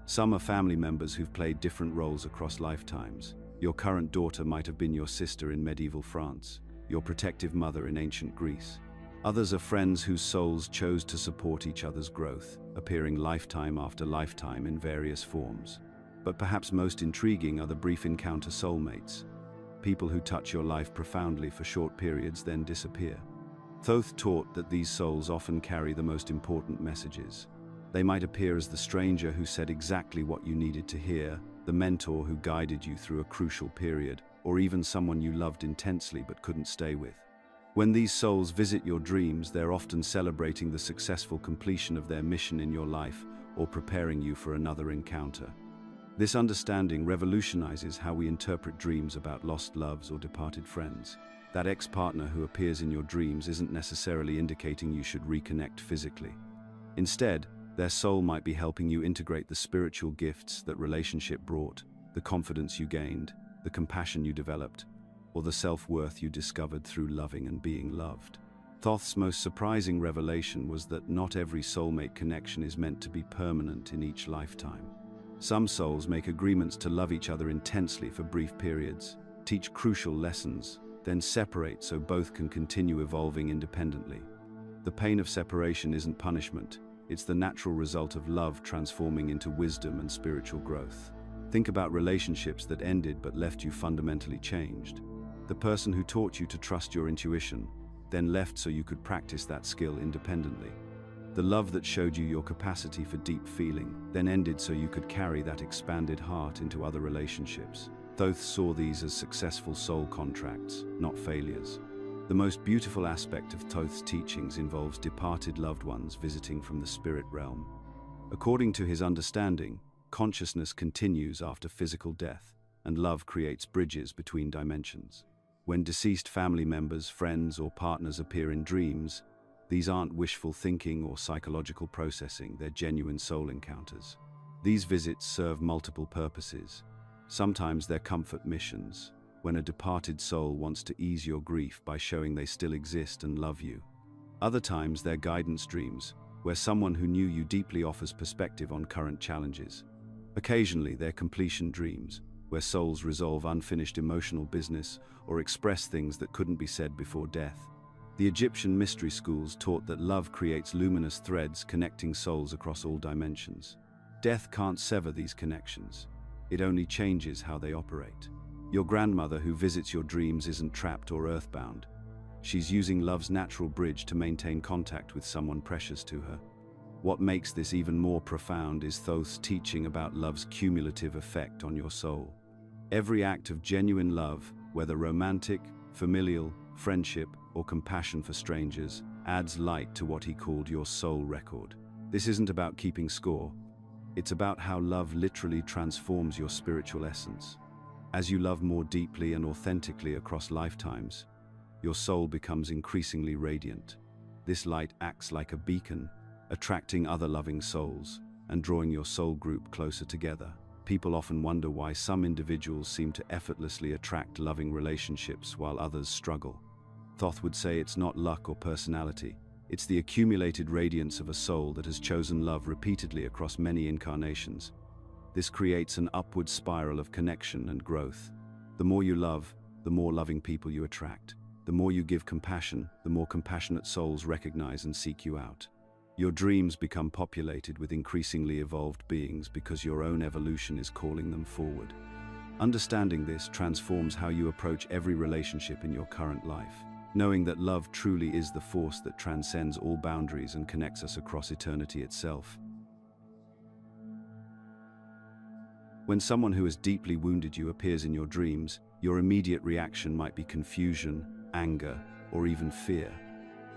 Some are family members who've played different roles across lifetimes. Your current daughter might have been your sister in medieval France, your protective mother in ancient Greece. Others are friends whose souls chose to support each other's growth, appearing lifetime after lifetime in various forms. But perhaps most intriguing are the brief encounter soulmates, people who touch your life profoundly for short periods then disappear. Thoth taught that these souls often carry the most important messages. They might appear as the stranger who said exactly what you needed to hear, the mentor who guided you through a crucial period, or even someone you loved intensely but couldn't stay with. When these souls visit your dreams, they're often celebrating the successful completion of their mission in your life or preparing you for another encounter. This understanding revolutionizes how we interpret dreams about lost loves or departed friends. That ex-partner who appears in your dreams isn't necessarily indicating you should reconnect physically. Instead, their soul might be helping you integrate the spiritual gifts that relationship brought, the confidence you gained, the compassion you developed, or the self-worth you discovered through loving and being loved. Thoth's most surprising revelation was that not every soulmate connection is meant to be permanent in each lifetime. Some souls make agreements to love each other intensely for brief periods, teach crucial lessons, then separate so both can continue evolving independently. The pain of separation isn't punishment, it's the natural result of love transforming into wisdom and spiritual growth. Think about relationships that ended but left you fundamentally changed. The person who taught you to trust your intuition, then left so you could practice that skill independently. The love that showed you your capacity for deep feeling, then ended so you could carry that expanded heart into other relationships. Thoth saw these as successful soul contracts, not failures. The most beautiful aspect of Thoth's teachings involves departed loved ones visiting from the spirit realm. According to his understanding, consciousness continues after physical death, and love creates bridges between dimensions. When deceased family members, friends, or partners appear in dreams, these aren't wishful thinking or psychological processing, they're genuine soul encounters. These visits serve multiple purposes. Sometimes they're comfort missions, when a departed soul wants to ease your grief by showing they still exist and love you. Other times they're guidance dreams, where someone who knew you deeply offers perspective on current challenges. Occasionally they're completion dreams, where souls resolve unfinished emotional business or express things that couldn't be said before death. The Egyptian mystery schools taught that love creates luminous threads connecting souls across all dimensions. Death can't sever these connections. It only changes how they operate. Your grandmother who visits your dreams isn't trapped or earthbound. She's using love's natural bridge to maintain contact with someone precious to her. What makes this even more profound is Thoth's teaching about love's cumulative effect on your soul. Every act of genuine love, whether romantic, familial, friendship, or compassion for strangers, adds light to what he called your soul record. This isn't about keeping score. It's about how love literally transforms your spiritual essence. As you love more deeply and authentically across lifetimes, your soul becomes increasingly radiant. This light acts like a beacon, attracting other loving souls and drawing your soul group closer together. People often wonder why some individuals seem to effortlessly attract loving relationships while others struggle. Thoth would say it's not luck or personality, it's the accumulated radiance of a soul that has chosen love repeatedly across many incarnations. This creates an upward spiral of connection and growth. The more you love, the more loving people you attract. The more you give compassion, the more compassionate souls recognize and seek you out. Your dreams become populated with increasingly evolved beings because your own evolution is calling them forward. Understanding this transforms how you approach every relationship in your current life, knowing that love truly is the force that transcends all boundaries and connects us across eternity itself. When someone who has deeply wounded you appears in your dreams, your immediate reaction might be confusion, anger, or even fear.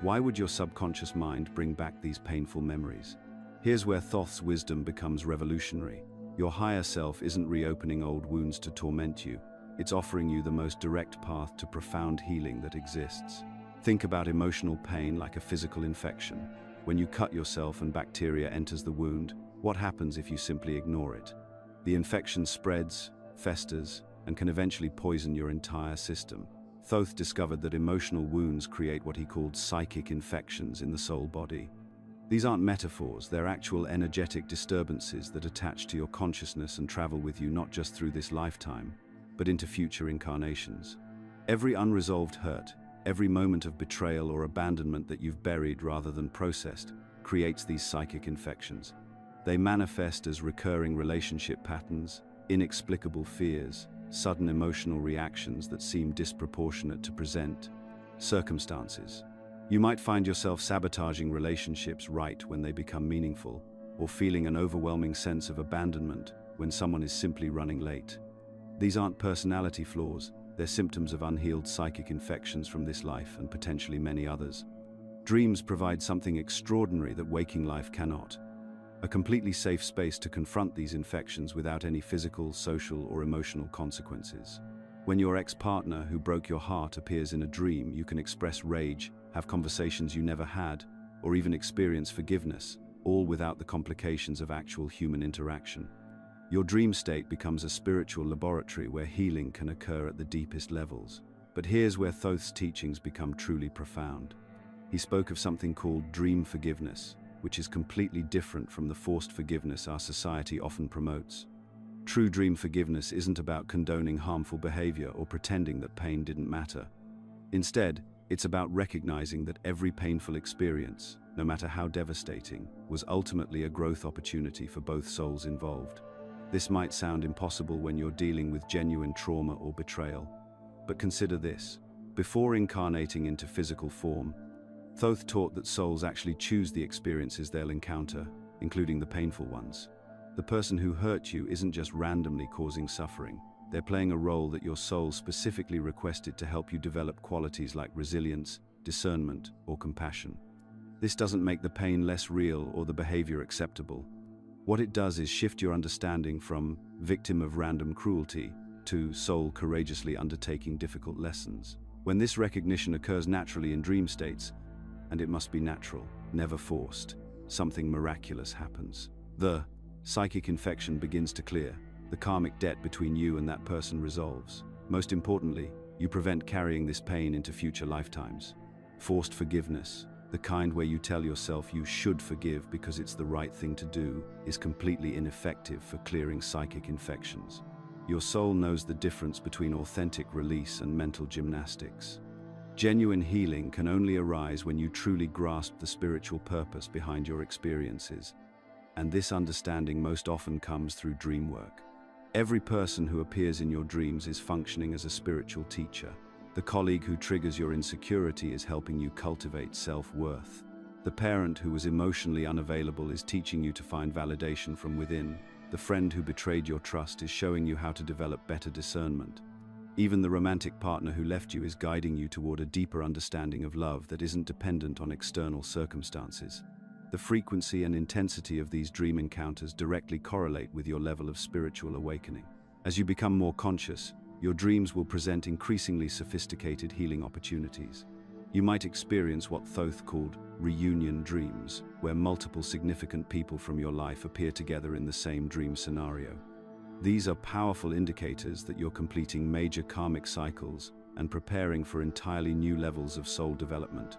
Why would your subconscious mind bring back these painful memories? Here's where Thoth's wisdom becomes revolutionary. Your higher self isn't reopening old wounds to torment you. It's offering you the most direct path to profound healing that exists. Think about emotional pain like a physical infection. When you cut yourself and bacteria enters the wound, what happens if you simply ignore it? The infection spreads, festers, and can eventually poison your entire system. Thoth discovered that emotional wounds create what he called psychic infections in the soul body. These aren't metaphors, they're actual energetic disturbances that attach to your consciousness and travel with you not just through this lifetime, but into future incarnations. Every unresolved hurt, every moment of betrayal or abandonment that you've buried rather than processed, creates these psychic infections. They manifest as recurring relationship patterns, inexplicable fears, sudden emotional reactions that seem disproportionate to present circumstances. You might find yourself sabotaging relationships right when they become meaningful, or feeling an overwhelming sense of abandonment when someone is simply running late. These aren't personality flaws, they're symptoms of unhealed psychic infections from this life and potentially many others. Dreams provide something extraordinary that waking life cannot. A completely safe space to confront these infections without any physical, social, or emotional consequences. When your ex-partner who broke your heart appears in a dream, you can express rage, have conversations you never had, or even experience forgiveness, all without the complications of actual human interaction. Your dream state becomes a spiritual laboratory where healing can occur at the deepest levels. But here's where Thoth's teachings become truly profound. He spoke of something called dream forgiveness, which is completely different from the forced forgiveness our society often promotes. True dream forgiveness isn't about condoning harmful behavior or pretending that pain didn't matter. Instead, it's about recognizing that every painful experience, no matter how devastating, was ultimately a growth opportunity for both souls involved. This might sound impossible when you're dealing with genuine trauma or betrayal, but consider this. Before incarnating into physical form, Thoth taught that souls actually choose the experiences they'll encounter, including the painful ones. The person who hurt you isn't just randomly causing suffering. They're playing a role that your soul specifically requested to help you develop qualities like resilience, discernment, or compassion. This doesn't make the pain less real or the behavior acceptable. What it does is shift your understanding from victim of random cruelty to soul courageously undertaking difficult lessons. When this recognition occurs naturally in dream states, and it must be natural, never forced, something miraculous happens. The psychic infection begins to clear. The karmic debt between you and that person resolves. Most importantly, you prevent carrying this pain into future lifetimes. Forced forgiveness, the kind where you tell yourself you should forgive because it's the right thing to do, is completely ineffective for clearing psychic infections. Your soul knows the difference between authentic release and mental gymnastics. Genuine healing can only arise when you truly grasp the spiritual purpose behind your experiences, and this understanding most often comes through dream work. Every person who appears in your dreams is functioning as a spiritual teacher. The colleague who triggers your insecurity is helping you cultivate self-worth. The parent who was emotionally unavailable is teaching you to find validation from within. The friend who betrayed your trust is showing you how to develop better discernment. Even the romantic partner who left you is guiding you toward a deeper understanding of love that isn't dependent on external circumstances. The frequency and intensity of these dream encounters directly correlate with your level of spiritual awakening. As you become more conscious, your dreams will present increasingly sophisticated healing opportunities. You might experience what Thoth called reunion dreams, where multiple significant people from your life appear together in the same dream scenario. These are powerful indicators that you're completing major karmic cycles and preparing for entirely new levels of soul development.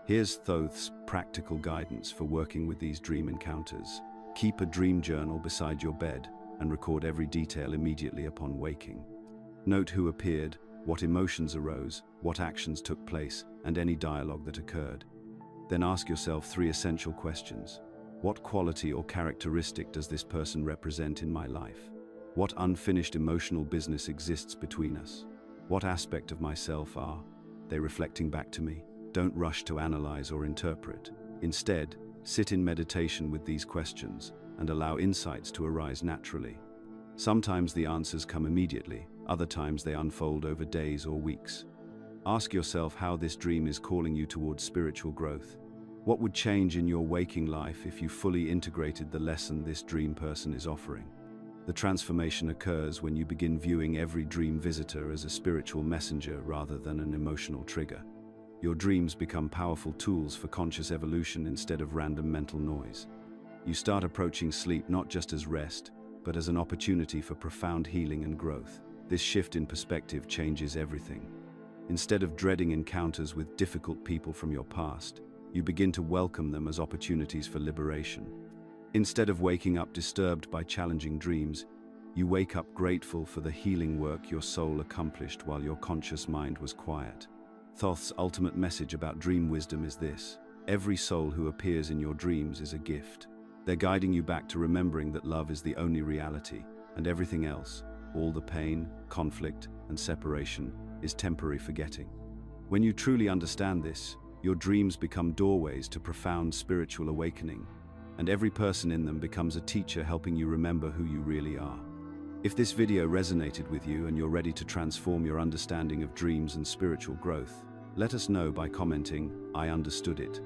Here's Thoth's practical guidance for working with these dream encounters. Keep a dream journal beside your bed and record every detail immediately upon waking. Note who appeared, what emotions arose, what actions took place, and any dialogue that occurred. Then ask yourself 3 essential questions. What quality or characteristic does this person represent in my life? What unfinished emotional business exists between us? What aspect of myself are they reflecting back to me? Don't rush to analyze or interpret. Instead, sit in meditation with these questions and allow insights to arise naturally. Sometimes the answers come immediately, other times they unfold over days or weeks. Ask yourself how this dream is calling you towards spiritual growth. What would change in your waking life if you fully integrated the lesson this dream person is offering? The transformation occurs when you begin viewing every dream visitor as a spiritual messenger rather than an emotional trigger. Your dreams become powerful tools for conscious evolution instead of random mental noise. You start approaching sleep not just as rest, but as an opportunity for profound healing and growth. This shift in perspective changes everything. Instead of dreading encounters with difficult people from your past, you begin to welcome them as opportunities for liberation. Instead of waking up disturbed by challenging dreams, you wake up grateful for the healing work your soul accomplished while your conscious mind was quiet. Thoth's ultimate message about dream wisdom is this: every soul who appears in your dreams is a gift. They're guiding you back to remembering that love is the only reality, and everything else, all the pain, conflict, and separation, is temporary forgetting. When you truly understand this, your dreams become doorways to profound spiritual awakening, and every person in them becomes a teacher helping you remember who you really are. If this video resonated with you and you're ready to transform your understanding of dreams and spiritual growth, let us know by commenting, "I understood it."